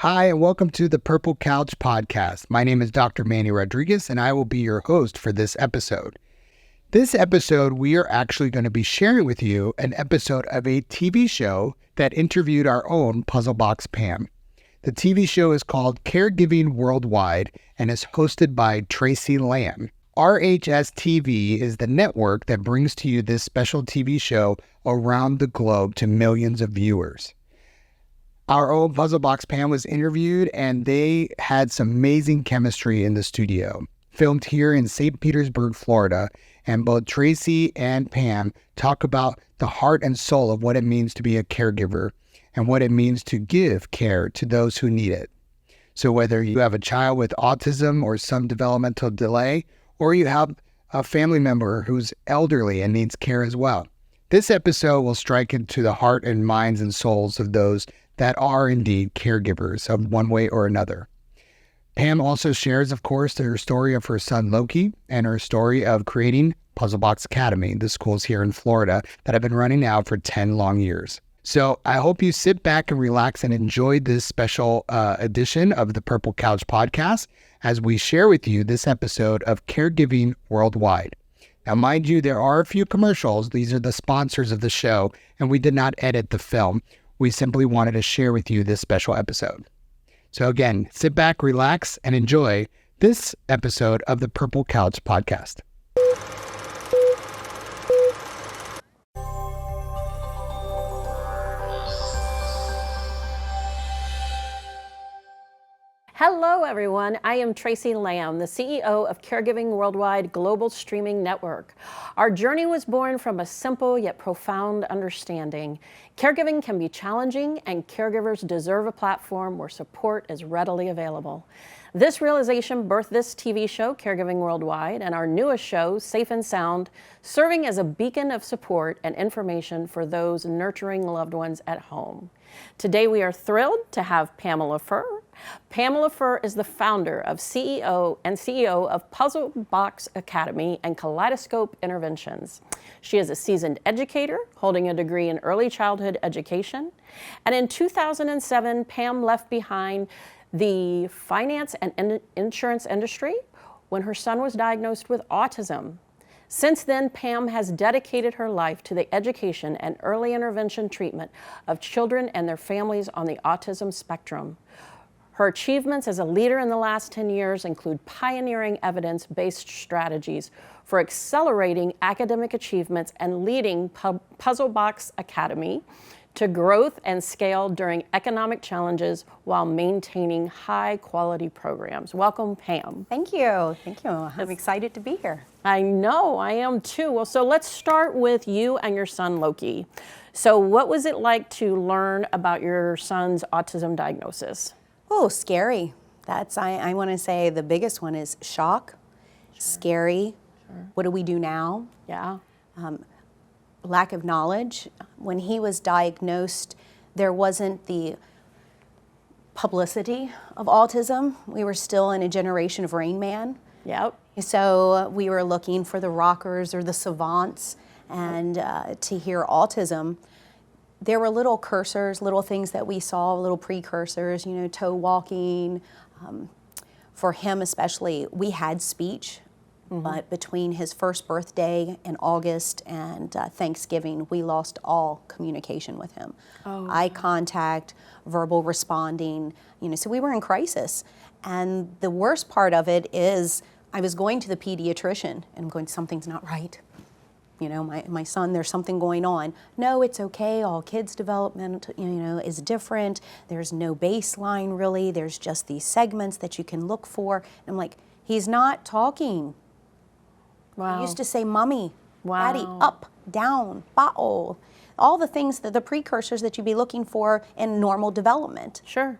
Hi, and welcome to the Purple Couch Podcast. My name is Dr. Manny Rodriguez, and I will be your host for this episode. This episode, we are actually going to be sharing with you an episode of a TV show that interviewed our own Box Pam. The TV show is called Caregiver Worldwide and is hosted by Tracy Lamb. RHS TV is the network that brings to you this special TV show around the globe to millions of viewers. Our old Box Pam was interviewed, and they had some amazing chemistry in the studio. Filmed here in St. Petersburg, Florida, and both Tracy and Pam talk about the heart and soul of what it means to be a caregiver and what it means to give care to those who need it. So whether you have a child with autism or some developmental delay, or you have a family member who's elderly and needs care as well, this episode will strike into the heart and minds and souls of those that are indeed caregivers of one way or another. Pam also shares, of course, her story of her son Loki and her story of creating Puzzle Box Academy, the schools here in Florida that have been running now for 10 long years. So I hope you sit back and relax and enjoy this special edition of the Purple Couch Podcast as we share with you this episode of Caregiving Worldwide. Now, mind you, there are a few commercials. These are the sponsors of the show, and we did not edit the film. We simply wanted to share with you this special episode. So again, sit back, relax, and enjoy this episode of the Purple Couch Podcast. Hello, everyone. I am Tracy Lamb, the CEO of Caregiving Worldwide Global Streaming Network. Our journey was born from a simple yet profound understanding. Caregiving can be challenging, and caregivers deserve a platform where support is readily available. This realization birthed this TV show, Caregiving Worldwide, and our newest show, Safe and Sound, serving as a beacon of support and information for those nurturing loved ones at home. Today, we are thrilled to have Pamela Furr. Pamela Furr is the founder of CEO of Puzzle Box Academy and Kaleidoscope Interventions. She is a seasoned educator, holding a degree in early childhood education. And in 2007, Pam left behind the finance and insurance industry when her son was diagnosed with autism. Since then, Pam has dedicated her life to the education and early intervention treatment of children and their families on the autism spectrum. Her achievements as a leader in the last 10 years include pioneering evidence-based strategies for accelerating academic achievements and leading Puzzle Box Academy to growth and scale during economic challenges while maintaining high-quality programs. Welcome, Pam. Thank you. Thank you. I'm excited to be here. I know, I am too. Well, so let's start with you and your son, Loki. So what was it like to learn about your son's autism diagnosis? Oh, scary. I want to say the biggest one is shock, scary. What do we do now? Yeah. Lack of knowledge. When he was diagnosed, there wasn't the publicity of autism. We were still in a generation of Rain Man. Yep. So we were looking for the rockers or the savants, and to hear autism, there were little cursors, little things that we saw, little precursors, toe walking. For him especially, we had speech, but between his first birthday in August and Thanksgiving, we lost all communication with him. Eye contact, verbal responding, so we were in crisis. And the worst part of it is I was going to the pediatrician and I'm going, something's not right. My son, there's something going on. No, it's okay. All kids' development, is different. There's no baseline really. There's just these segments that you can look for. And I'm like, he's not talking. Wow. He used to say, mommy, Wow. daddy, up, down, ba'o. All the things, the precursors that you'd be looking for in normal development. Sure.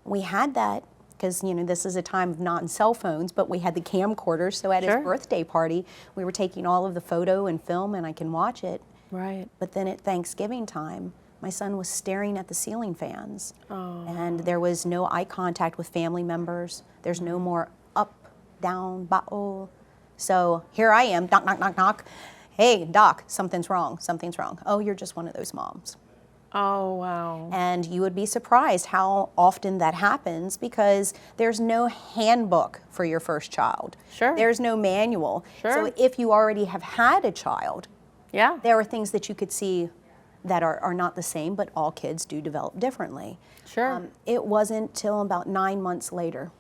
We had that because, this is a time of not in cell phones, but we had the camcorders. So at his birthday party, we were taking all of the photo and film, and I can watch it. Right. But then at Thanksgiving time, my son was staring at the ceiling fans. And there was no eye contact with family members. There's no more up, down, ba'o. So here I am, knock, knock, knock, knock. Hey, doc, something's wrong, something's wrong. Oh, you're just one of those moms. Oh, wow. And you would be surprised how often that happens because there's no handbook for your first child. Sure. There's no manual. Sure. So if you already have had a child, Yeah. there are things that you could see that are not the same, but all kids do develop differently. Sure. It wasn't till about 9 months later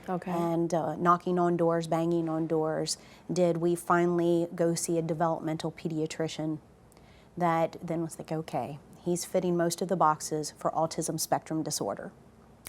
Okay. and knocking on doors, banging on doors, did we finally go see a developmental pediatrician that then was like, okay, he's fitting most of the boxes for autism spectrum disorder.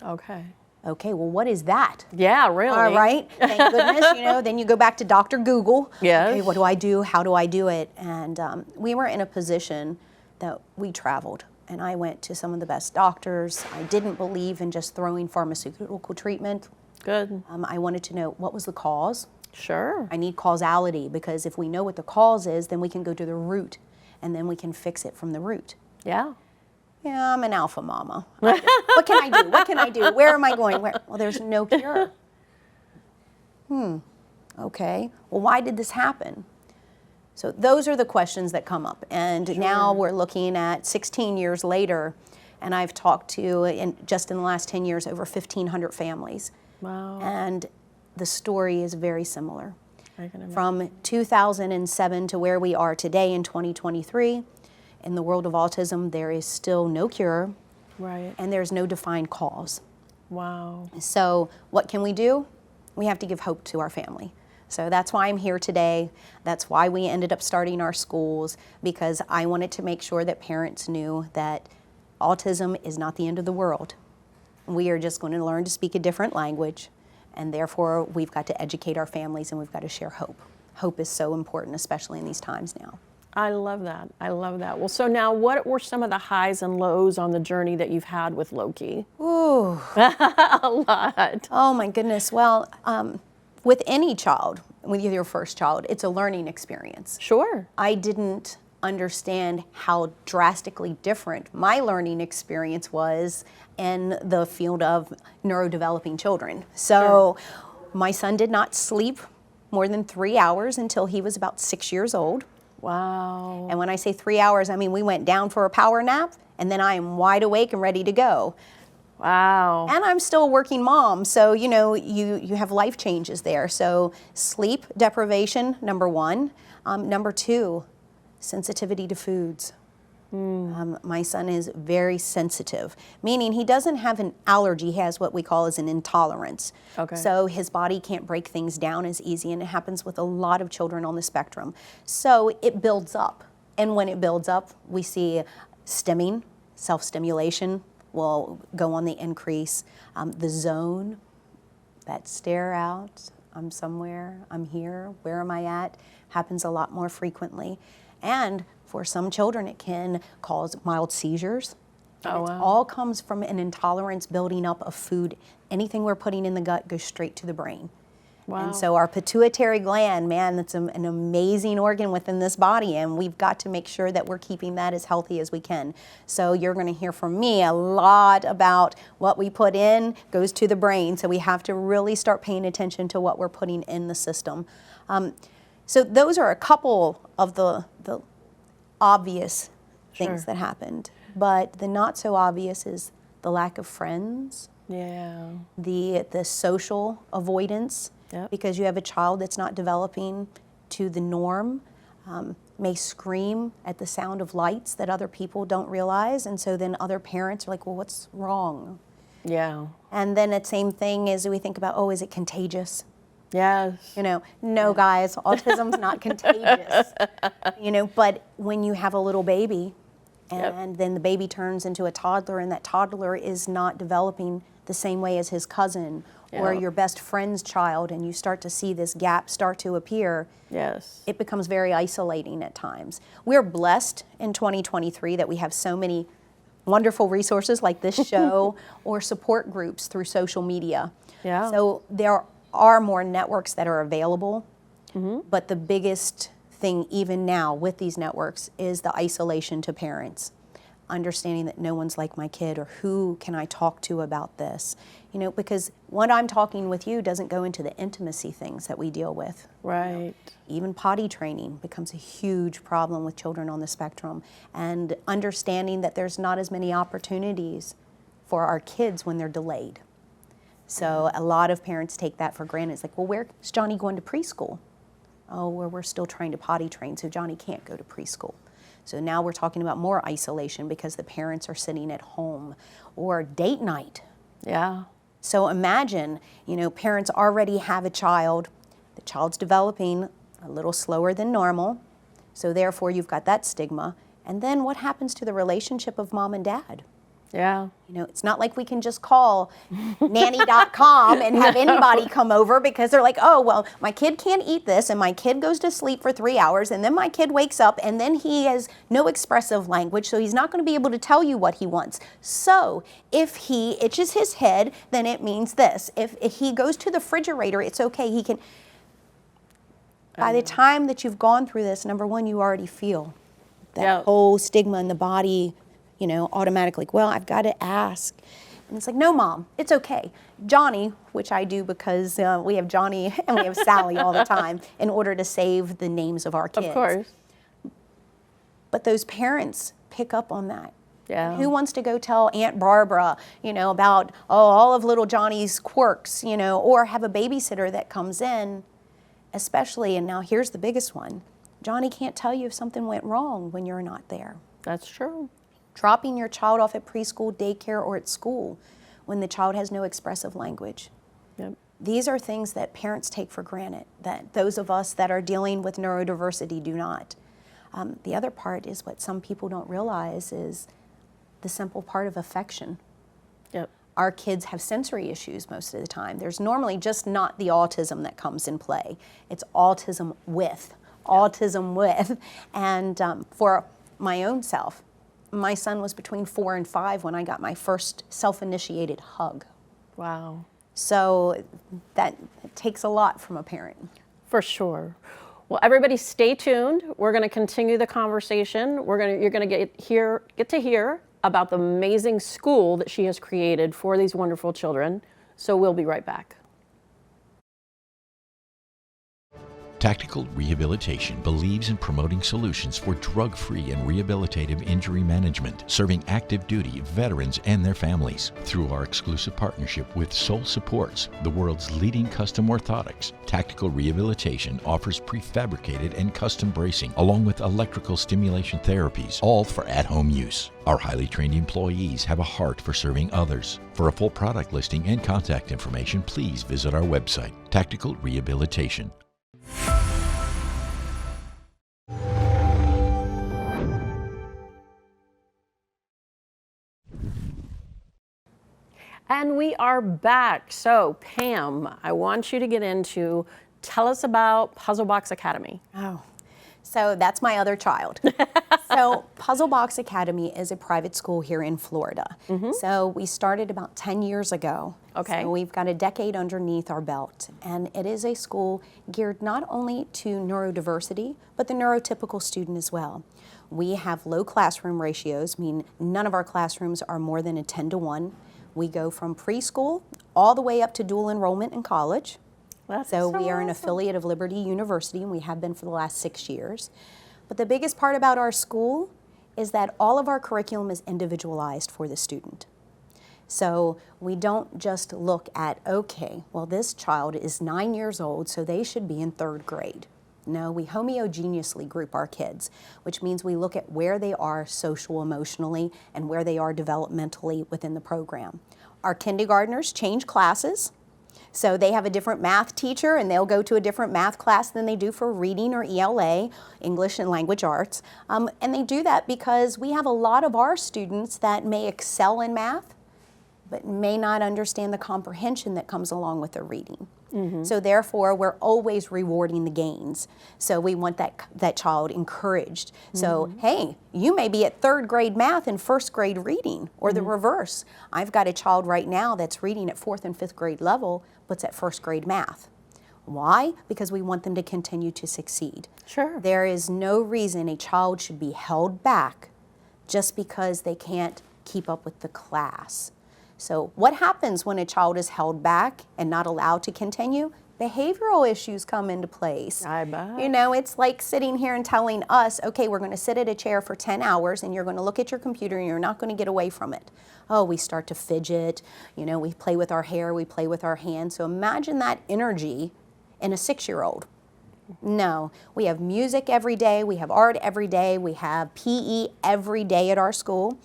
Okay. Okay, well, what is that? Yeah, really. All right, thank goodness, then you go back to Dr. Google. Yes. Okay, what do I do? How do I do it? And we were in a position that we traveled, and I went to some of the best doctors. I didn't believe in just throwing pharmaceutical treatment. Good. I wanted to know what was the cause. Sure. I need causality, because if we know what the cause is, then we can go to the root, and then we can fix it from the root. Yeah. Yeah, I'm an alpha mama. What can I do? What can I do? Where am I going? Well, there's no cure. Okay. Well, why did this happen? So those are the questions that come up. And now we're looking at 16 years later, and I've talked to, just in the last 10 years, over 1,500 families. Wow. And the story is very similar. I can imagine. From 2007 to where we are today in 2023, in the world of autism, there is still no cure, Right. and there's no defined cause. Wow. So what can we do? We have to give hope to our family. So that's why I'm here today. That's why we ended up starting our schools, because I wanted to make sure that parents knew that autism is not the end of the world. We are just going to learn to speak a different language, and therefore we've got to educate our families, and we've got to share hope. Hope is so important, especially in these times now. I love that. I love that. Well, so now what were some of the highs and lows on the journey that you've had with Loki? Ooh. A lot. Oh my goodness. Well, with any child, with your first child, it's a learning experience. Sure. I didn't understand how drastically different my learning experience was in the field of neurodeveloping children. So my son did not sleep more than 3 hours until he was about 6 years old. Wow. And when I say 3 hours, I mean we went down for a power nap, and then I am wide awake and ready to go. Wow. And I'm still a working mom, so you have life changes there. So sleep deprivation, number one. Number two, sensitivity to foods. My son is very sensitive, meaning he doesn't have an allergy, he has what we call as an intolerance. Okay. So his body can't break things down as easy, and it happens with a lot of children on the spectrum. So it builds up, and when it builds up, we see stimming, self-stimulation will go on the increase. The zone, that stare out, I'm somewhere, I'm here, where am I at, happens a lot more frequently. And for some children, it can cause mild seizures. Oh, It wow. all comes from an intolerance building up of food. Anything we're putting in the gut goes straight to the brain. Wow. And so our pituitary gland, man, that's an amazing organ within this body, and we've got to make sure that we're keeping that as healthy as we can. So you're going to hear from me a lot about what we put in goes to the brain, so we have to really start paying attention to what we're putting in the system. So those are a couple of the obvious things that happened, but the not so obvious is the lack of friends, Yeah. the social avoidance, Yep. because you have a child that's not developing to the norm, may scream at the sound of lights that other people don't realize, and so then other parents are like, well, what's wrong? Yeah. And then that same thing is we think about, oh, is it contagious? Yes. No, guys, autism's not contagious. But when you have a little baby, and then the baby turns into a toddler, and that toddler is not developing the same way as his cousin or your best friend's child, and you start to see this gap start to appear, Yes. it becomes very isolating at times. We're blessed in 2023 that we have so many wonderful resources like this show or support groups through social media. Yeah. So there are more networks that are available, but the biggest thing even now with these networks is the isolation to parents. understanding that no one's like my kid, or who can I talk to about this? You know, because what I'm talking with you doesn't go into the intimacy things that we deal with. Right. Even potty training becomes a huge problem with children on the spectrum, and understanding that there's not as many opportunities for our kids when they're delayed. So a lot of parents take that for granted. It's like, well, where's Johnny going to preschool? Oh, well, we're still trying to potty train, so Johnny can't go to preschool. So now we're talking about more isolation because the parents are sitting at home, or date night. Yeah. So imagine, you know, parents already have a child, the child's developing a little slower than normal, so therefore you've got that stigma. And then what happens to the relationship of mom and dad? Yeah. You know, it's not like we can just call nanny.com and have anybody come over, because they're like, oh, well, my kid can't eat this, and my kid goes to sleep for 3 hours, and then my kid wakes up, and then he has no expressive language, so he's not going to be able to tell you what he wants. So if he itches his head, then it means this. If he goes to the refrigerator, it's okay. He can. By the time that you've gone through this, number one, you already feel that whole stigma in the body, you know, automatically, like, well, I've got to ask. And it's like, no, Mom, it's okay. Johnny, which I do because we have Johnny and we have Sally all the time in order to save the names of our kids. Of course. But those parents pick up on that. Yeah. Who wants to go tell Aunt Barbara, you know, about, all of little Johnny's quirks, you know, or have a babysitter that comes in, especially, and now here's the biggest one, Johnny can't tell you if something went wrong when you're not there. That's true. Dropping your child off at preschool, daycare, or at school when the child has no expressive language. Yep. These are things that parents take for granted, that those of us that are dealing with neurodiversity do not. The other part is what some people don't realize is the simple part of affection. Yep. Our kids have sensory issues most of the time. There's normally just not the autism that comes in play. It's autism with. And for my own self, my son was between 4 and 5 when I got my first self-initiated hug. Wow. So that takes a lot from a parent. For sure. Well, everybody stay tuned. We're going to continue the conversation. You're going to get to hear about the amazing school that she has created for these wonderful children. So we'll be right back. Tactical Rehabilitation believes in promoting solutions for drug-free and rehabilitative injury management, serving active duty veterans and their families. Through our exclusive partnership with Soul Supports, the world's leading custom orthotics, Tactical Rehabilitation offers prefabricated and custom bracing, along with electrical stimulation therapies, all for at-home use. Our highly trained employees have a heart for serving others. For a full product listing and contact information, please visit our website, Tactical Rehabilitation. And we are back. So Pam, I want you to tell us about Puzzle Box Academy. Oh, so that's my other child. So Puzzle Box Academy is a private school here in Florida. Mm-hmm. So we started about 10 years ago. Okay. So we've got a decade underneath our belt. And it is a school geared not only to neurodiversity, but the neurotypical student as well. We have low classroom ratios, meaning none of our classrooms are more than a 10-to-1. We go from preschool all the way up to dual enrollment in college. So we are an affiliate of Liberty University, and we have been for the last 6 years. But the biggest part about our school is that all of our curriculum is individualized for the student. So we don't just look at, okay, well, this child is 9 years old, so they should be in 3rd grade. No, we homogeneously group our kids, which means we look at where they are social-emotionally and where they are developmentally within the program. Our kindergartners change classes. So they have a different math teacher, and they'll go to a different math class than they do for reading or ELA, English and Language Arts. And they do that because we have a lot of our students that may excel in math, but may not understand the comprehension that comes along with their reading. Mm-hmm. So therefore, we're always rewarding the gains. So we want that child encouraged. Mm-hmm. So, hey, you may be at 3rd grade math and 1st grade reading, or the reverse. I've got a child right now that's reading at 4th and 5th grade level, but's at 1st grade math. Why? Because we want them to continue to succeed. Sure. There is no reason a child should be held back just because they can't keep up with the class. So what happens when a child is held back and not allowed to continue? Behavioral issues come into place. I bet. You know, it's like sitting here and telling us, okay, we're going to sit at a chair for 10 hours and you're going to look at your computer and you're not going to get away from it. Oh, we start to fidget, you know, we play with our hair, we play with our hands. So imagine that energy in a 6-year-old. No, we have music every day, we have art every day, we have PE every day at our school,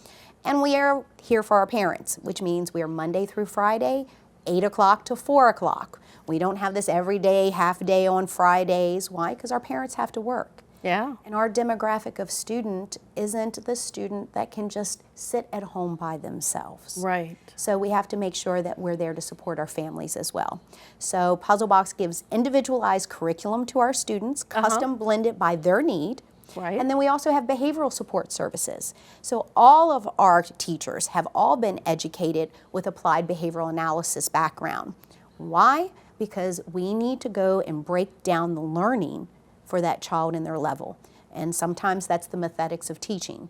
and we are here for our parents, which means we are Monday through Friday, 8 o'clock to 4 o'clock. We don't have this every day, half day on Fridays. Why? Because our parents have to work. Yeah. And our demographic of student isn't the student that can just sit at home by themselves. Right. So we have to make sure that we're there to support our families as well. So Puzzle Box gives individualized curriculum to our students, custom blended by their need. Right. And then we also have behavioral support services. So all of our teachers have all been educated with applied behavioral analysis background. Why? Because we need to go and break down the learning for that child and their level. And sometimes that's the methodics of teaching.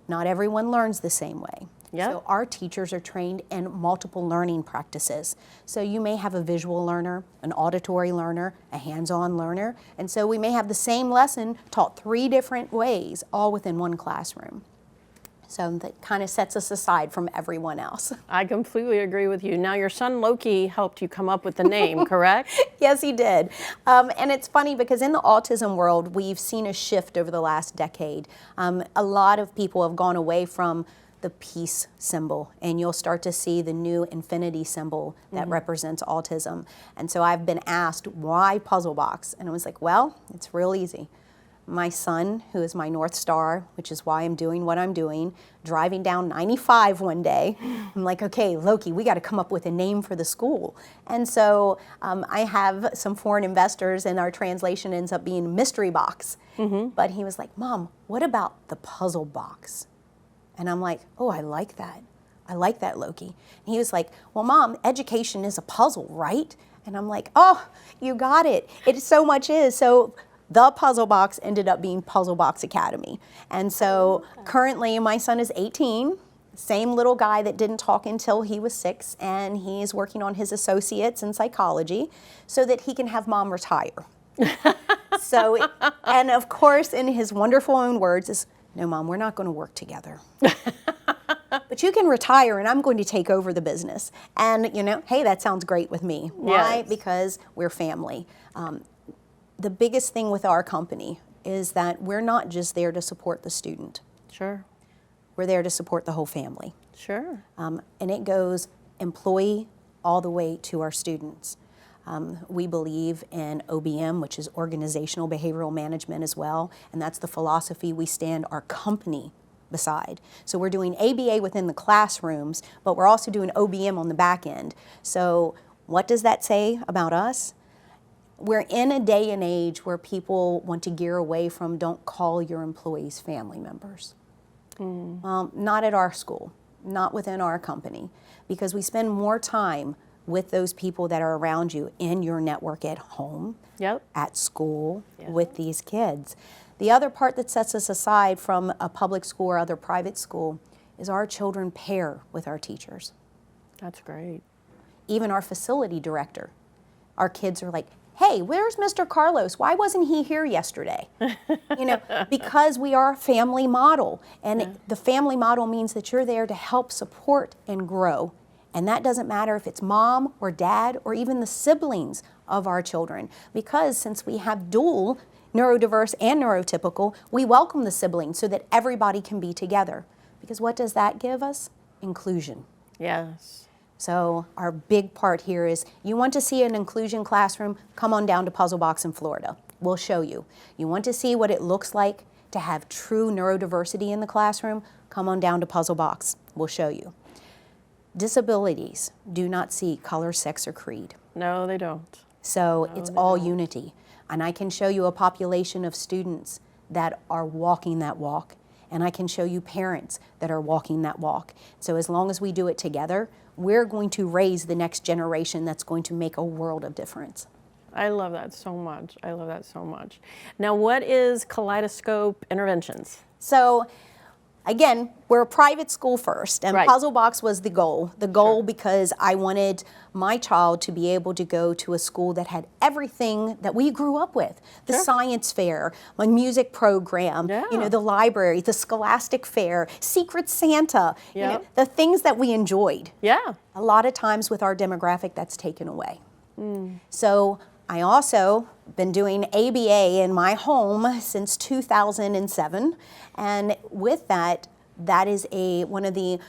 Not everyone learns the same way. Yep. So our teachers are trained in multiple learning practices. So you may have a visual learner, an auditory learner, a hands-on learner, and so we may have the same lesson taught 3 different ways, all within one classroom. So that kind of sets us aside from everyone else. I completely agree with you. Now, your son Loki helped you come up with the name, correct? Yes, he did. And it's funny because in the autism world, we've seen a shift over the last decade. A lot of people have gone away from the peace symbol, and you'll start to see the new infinity symbol that represents autism. And so I've been asked, why Puzzle Box? And I was like, well, it's real easy. My son, who is my North Star, which is why I'm doing what I'm doing, driving down 95 one day, I'm like, okay, Loki, we got to come up with a name for the school. And so I have some foreign investors, and our translation ends up being Mystery Box. But he was like, Mom, what about the Puzzle Box? And I'm like, oh, I like that. I like that, Loki. And he was like, well, Mom, education is a puzzle, right? And I'm like, oh, you got it. It so much is. So the Puzzle Box ended up being Puzzle Box Academy. And so currently my son is 18, same little guy that didn't talk until he was 6, and he's working on his associates in psychology so that he can have Mom retire. So, and of course, in his wonderful own words is, no, Mom, we're not going to work together. But you can retire and I'm going to take over the business. And, you know, hey, that sounds great with me. Why? Yes. Because we're family. The biggest thing with our company is that we're not just there to support the student. Sure. We're there to support the whole family. Sure. And it goes employee all the way to our students. We believe in OBM, which is Organizational Behavioral Management as well, and that's the philosophy we stand our company beside. So we're doing ABA within the classrooms, but we're also doing OBM on the back end. So what does that say about us? We're in a day and age where people want to gear away from don't call your employees family members. Not at our school, not within our company, because we spend more time with those people that are around you in your network at home, at school, with these kids. The other part that sets us aside from a public school or other private school is our children pair with our teachers. That's great. Even our facility director. Our kids are like, hey, where's Mr. Carlos? Why wasn't he here yesterday? You know, because we are a family model. And the family model means that you're there to help support and grow. And that doesn't matter if it's mom or dad or even the siblings of our children. Because since we have dual, neurodiverse and neurotypical, we welcome the siblings so that everybody can be together. Because what does that give us? Inclusion. Yes. So our big part here is, you want to see an inclusion classroom, come on down to Puzzle Box in Florida. We'll show you. You want to see what it looks like to have true neurodiversity in the classroom, come on down to Puzzle Box. We'll show you. Disabilities do not see color, sex, or creed. No, they don't. So it's all unity. And I can show you a population of students that are walking that walk, and I can show you parents that are walking that walk. So as long as we do it together, we're going to raise the next generation that's going to make a world of difference. I love that so much. I love that so much. Now, what is Kaleidoscope Interventions? So again, we're a private school first, and Right. Puzzle Box was the goal. The goal Sure. because I wanted my child to be able to go to a school that had everything that we grew up with. The Sure. science fair, my music program, Yeah. you know, the library, the scholastic fair, Secret Santa, you know, Yep. the things that we enjoyed. Yeah. A lot of times with our demographic, that's taken away. So I also been doing ABA in my home since 2007, and with that, that is one of the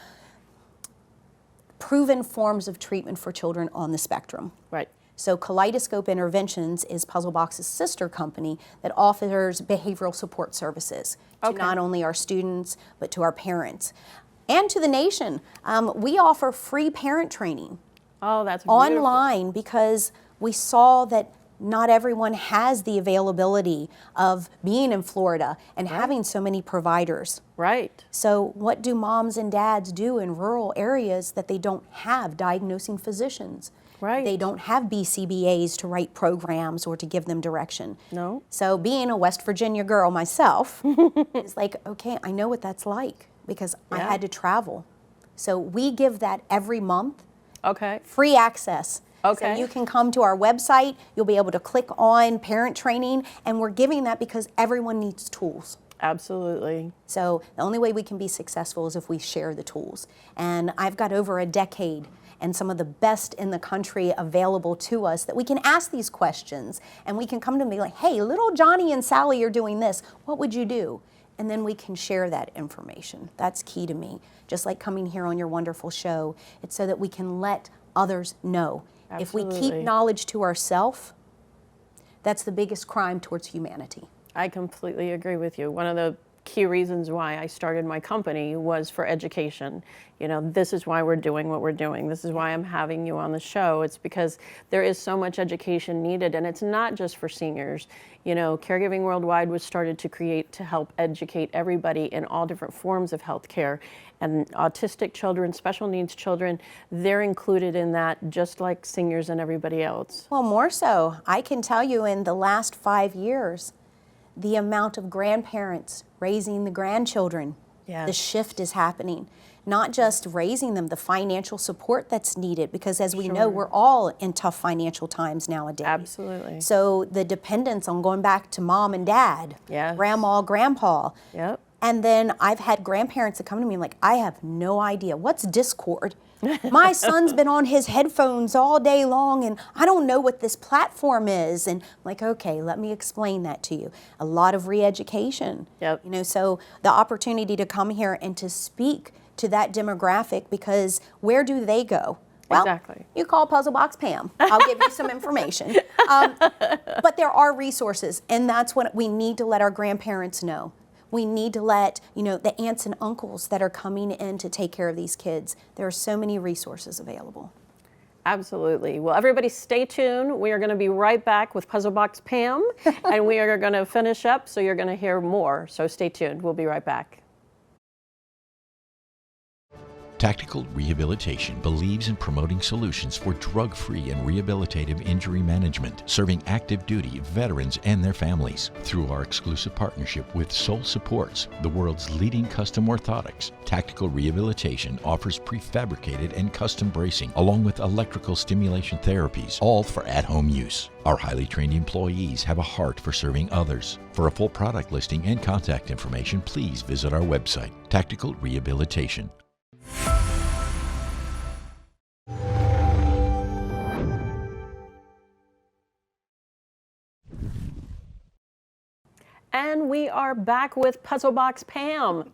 proven forms of treatment for children on the spectrum. Right. So Kaleidoscope Interventions is Puzzle Box's sister company that offers behavioral support services to Okay. not only our students, but to our parents and to the nation. We offer free parent training Oh, that's beautiful. online because we saw that not everyone has the availability of being in Florida and having so many providers. Right. So what do moms and dads do in rural areas that they don't have diagnosing physicians? Right. They don't have BCBAs to write programs or to give them direction. No. So being a West Virginia girl myself, it's like, okay, I know what that's like because I Yeah. had to travel. So we give that every month, Okay. free access. Okay. So you can come to our website, you'll be able to click on parent training, and we're giving that because everyone needs tools. Absolutely. So the only way we can be successful is if we share the tools. And I've got over a decade and some of the best in the country available to us that we can ask these questions and we can come to them and be like, hey, little Johnny and Sally are doing this. What would you do? And then we can share that information. That's key to me. Just like coming here on your wonderful show, it's so that we can let others know. If we keep Absolutely. knowledge to ourselves, that's the biggest crime towards humanity. I completely agree with you. One of the key reasons why I started my company was for education. You know, this is why we're doing what we're doing. This is why I'm having you on the show. It's because there is so much education needed, and it's not just for seniors. You know, Caregiving Worldwide was started to create to help educate everybody in all different forms of healthcare. And autistic children, special needs children, they're included in that just like seniors and everybody else. Well, more so. I can tell you in the last 5 years, the amount of grandparents raising the grandchildren, Yes. the shift is happening. Not just raising them, the financial support that's needed, because as we know, Sure. we're all in tough financial times nowadays. Absolutely. So the dependence on going back to mom and dad, Yes. grandma, grandpa. Yep. And then I've had grandparents that come to me like, I have no idea. What's Discord? My son's been on his headphones all day long and I don't know what this platform is. And I'm like, okay, let me explain that to you. A lot of re-education. Yep. You know, so the opportunity to come here and to speak to that demographic, because where do they go? Well, Exactly. you call Puzzle Box Pam. I'll give you some information. But there are resources, and that's what we need to let our grandparents know. We need to let, you know, the aunts and uncles that are coming in to take care of these kids. There are so many resources available. Absolutely. Well, everybody stay tuned. We are going to be right back with Puzzle Box Pam, and we are going to finish up, so you're going to hear more. So stay tuned. We'll be right back. Tactical Rehabilitation believes in promoting solutions for drug-free and rehabilitative injury management, serving active duty veterans and their families. Through our exclusive partnership with Soul Supports, the world's leading custom orthotics, Tactical Rehabilitation offers prefabricated and custom bracing, along with electrical stimulation therapies, all for at-home use. Our highly trained employees have a heart for serving others. For a full product listing and contact information, please visit our website, Tactical Rehabilitation. And we are back with Puzzle Box Pam.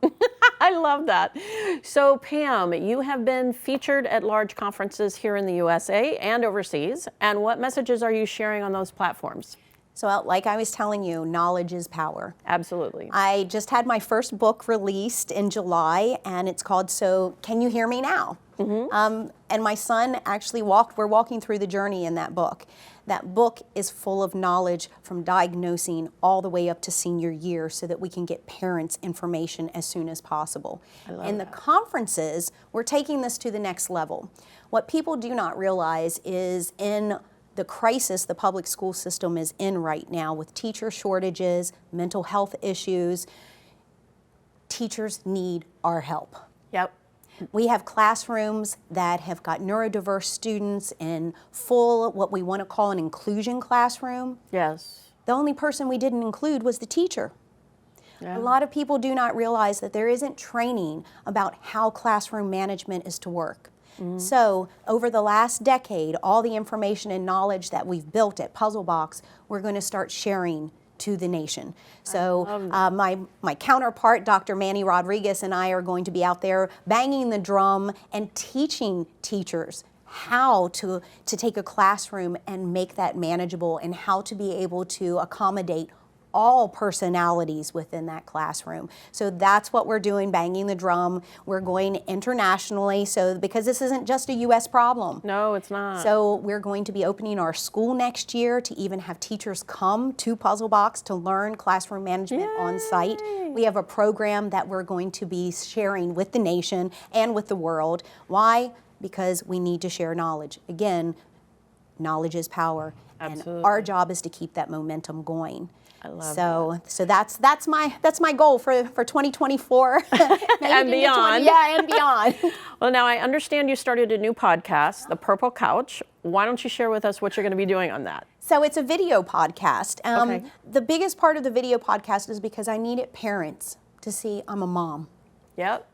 I love that. So Pam, you have been featured at large conferences here in the USA and overseas. And what messages are you sharing on those platforms? So like I was telling you, knowledge is power. Absolutely. I just had my first book released in July, and it's called So Can You Hear Me Now? And my son actually we're walking through the journey in that book. That book is full of knowledge from diagnosing all the way up to senior year so that we can get parents information as soon as possible. In the conferences, we're taking this to the next level. What people do not realize is in the crisis the public school system is in right now with teacher shortages, mental health issues, teachers need our help. Yep. We have classrooms that have got neurodiverse students in full, what we want to call an inclusion classroom. Yes. The only person we didn't include was the teacher. Yeah. A lot of people do not realize that there isn't training about how classroom management is to work. So over the last decade, all the information and knowledge that we've built at Puzzle Box, we're going to start sharing to the nation. So my counterpart, Dr. Manny Rodriguez, and I are going to be out there banging the drum and teaching teachers how to take a classroom and make that manageable, and how to be able to accommodate all personalities within that classroom. So that's what we're doing, banging the drum. We're going internationally, so because this isn't just a US problem. No, it's not. So we're going to be opening our school next year to even have teachers come to Puzzle Box to learn classroom management on site. We have a program that we're going to be sharing with the nation and with the world. Why? Because we need to share knowledge. Again, knowledge is power. Absolutely. And our job is to keep that momentum going. I love that. So that's my goal for 2024 and beyond. And beyond. Well, now I understand you started a new podcast, The Purple Couch. Why don't you share with us what you're going to be doing on that? So it's a video podcast. Okay. The biggest part of the video podcast is because I needed parents to see I'm a mom. Yep.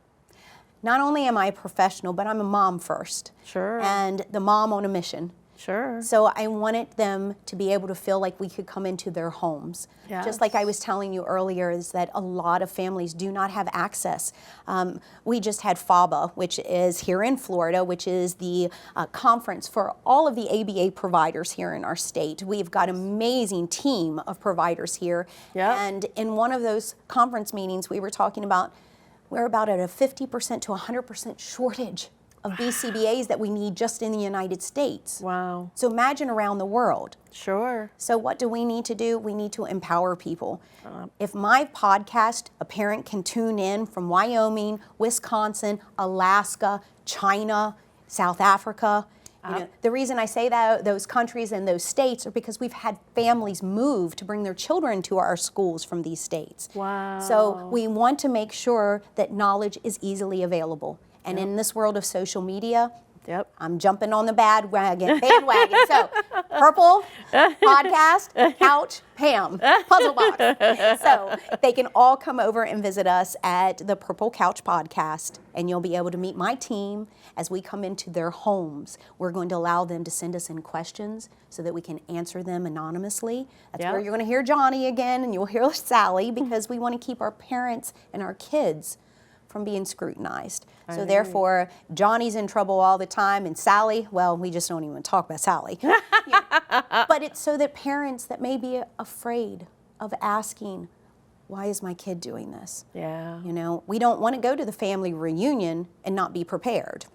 Not only am I a professional, but I'm a mom first. Sure. And the mom on a mission. Sure. So I wanted them to be able to feel like we could come into their homes. Yes. Just like I was telling you earlier, is that a lot of families do not have access. We just had FABA, which is here in Florida, which is the conference for all of the ABA providers here in our state. We've got an amazing team of providers here. Yep. And in one of those conference meetings, we were talking about, we're about at a 50% to 100% shortage of BCBAs that we need just in the United States. Wow. So imagine around the world. Sure. So what do we need to do? We need to empower people. If my podcast, a parent can tune in from Wyoming, Wisconsin, Alaska, China, South Africa. You know, the reason I say that, those countries and those states, are because we've had families move to bring their children to our schools from these states. Wow. So we want to make sure that knowledge is easily available. And in this world of social media, Yep. I'm jumping on the bandwagon. So, Purple, podcast, couch, Pam, Puzzle Box. So they can all come over and visit us at the Purple Couch Podcast, and you'll be able to meet my team as we come into their homes. We're going to allow them to send us in questions so that we can answer them anonymously. That's where you're going to hear Johnny again, and you'll hear Sally, because we want to keep our parents and our kids from being scrutinized. So therefore, Johnny's in trouble all the time, and Sally, well, we just don't even talk about Sally. But it's so that parents that may be afraid of asking, why is my kid doing this? Yeah. You know, we don't want to go to the family reunion and not be prepared.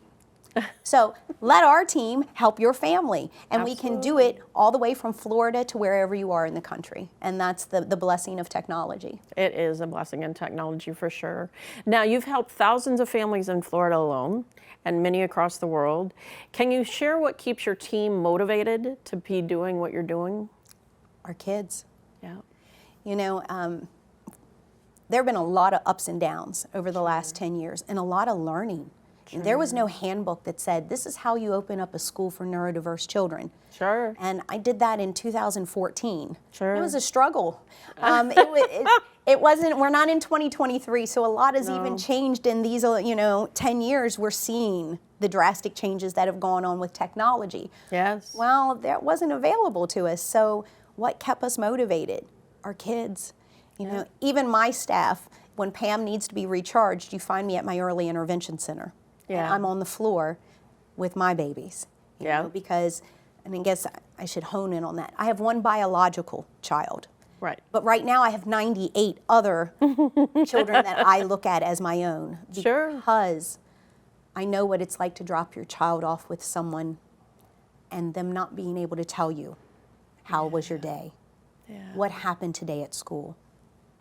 So let our team help your family, and we can do it all the way from Florida to wherever you are in the country, and that's the blessing of technology. It is a blessing in technology for sure. Now, you've helped thousands of families in Florida alone and many across the world. Can you share what keeps your team motivated to be doing what you're doing? Our kids. Yeah. You know, there have been a lot of ups and downs over the last 10 years, and a lot of learning. And there was no handbook that said, this is how you open up a school for neurodiverse children. Sure. And I did that in 2014. Sure. It was a struggle. It wasn't, we're not in 2023, so a lot has even changed in these, 10 years. We're seeing the drastic changes that have gone on with technology. Yes. Well, that wasn't available to us. So what kept us motivated? Our kids. You know, even my staff, when Pam needs to be recharged, you find me at my early intervention center. Yeah. And I'm on the floor with my babies. You know, because, and I guess I should hone in on that. I have one biological child. Right. But right now I have 98 other children that I look at as my own. Because I know what it's like to drop your child off with someone and them not being able to tell you, how was your day? What happened today at school?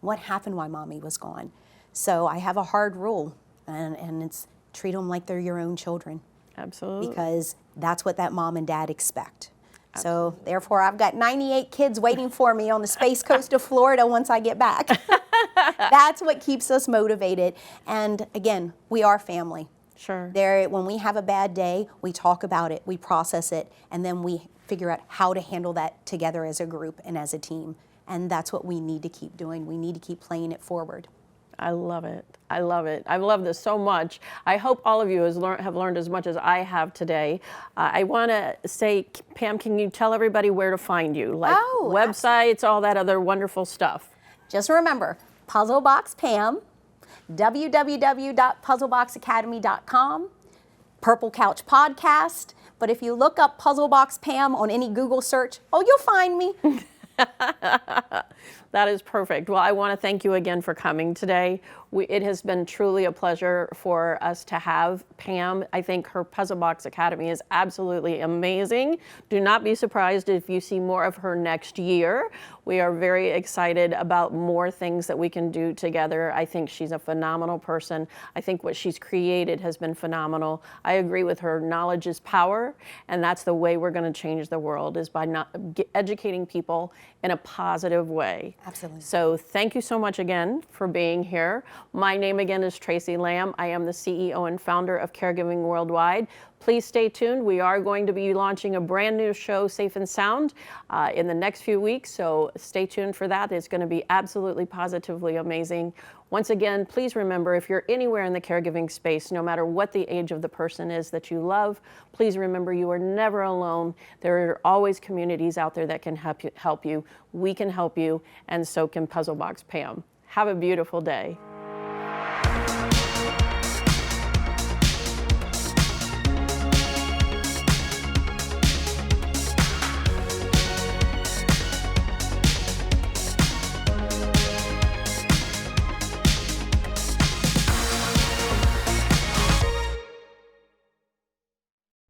What happened while mommy was gone? So I have a hard rule, and it's treat them like they're your own children. Absolutely. Because that's what that mom and dad expect. Absolutely. So therefore, I've got 98 kids waiting for me on the Space Coast of Florida once I get back. That's what keeps us motivated. And again, we are family. Sure. When we have a bad day, we talk about it, we process it, and then we figure out how to handle that together as a group and as a team. And that's what we need to keep doing. We need to keep playing it forward. I love it. I love it. I love this so much. I hope all of you have learned as much as I have today. I want to say, Pam, can you tell everybody where to find you? Like websites, all that other wonderful stuff. Just remember, Puzzle Box Pam, www.puzzleboxacademy.com, Purple Couch Podcast. But if you look up Puzzle Box Pam on any Google search, you'll find me. That is perfect. Well, I want to thank you again for coming today. It has been truly a pleasure for us to have Pam. I think her Puzzle Box Academy is absolutely amazing. Do not be surprised if you see more of her next year. We are very excited about more things that we can do together. I think she's a phenomenal person. I think what she's created has been phenomenal. I agree with her. Knowledge is power, and that's the way we're going to change the world, is by educating people in a positive way. Absolutely. So thank you so much again for being here. My name again is Tracy Lamb. I am the CEO and founder of Caregiving Worldwide. Please stay tuned. We are going to be launching a brand new show, Safe and Sound, in the next few weeks. So stay tuned for that. It's going to be absolutely positively amazing. Once again, please remember, if you're anywhere in the caregiving space, no matter what the age of the person is that you love, please remember you are never alone. There are always communities out there that can help you. We can help you, and so can Puzzle Box Pam. Have a beautiful day.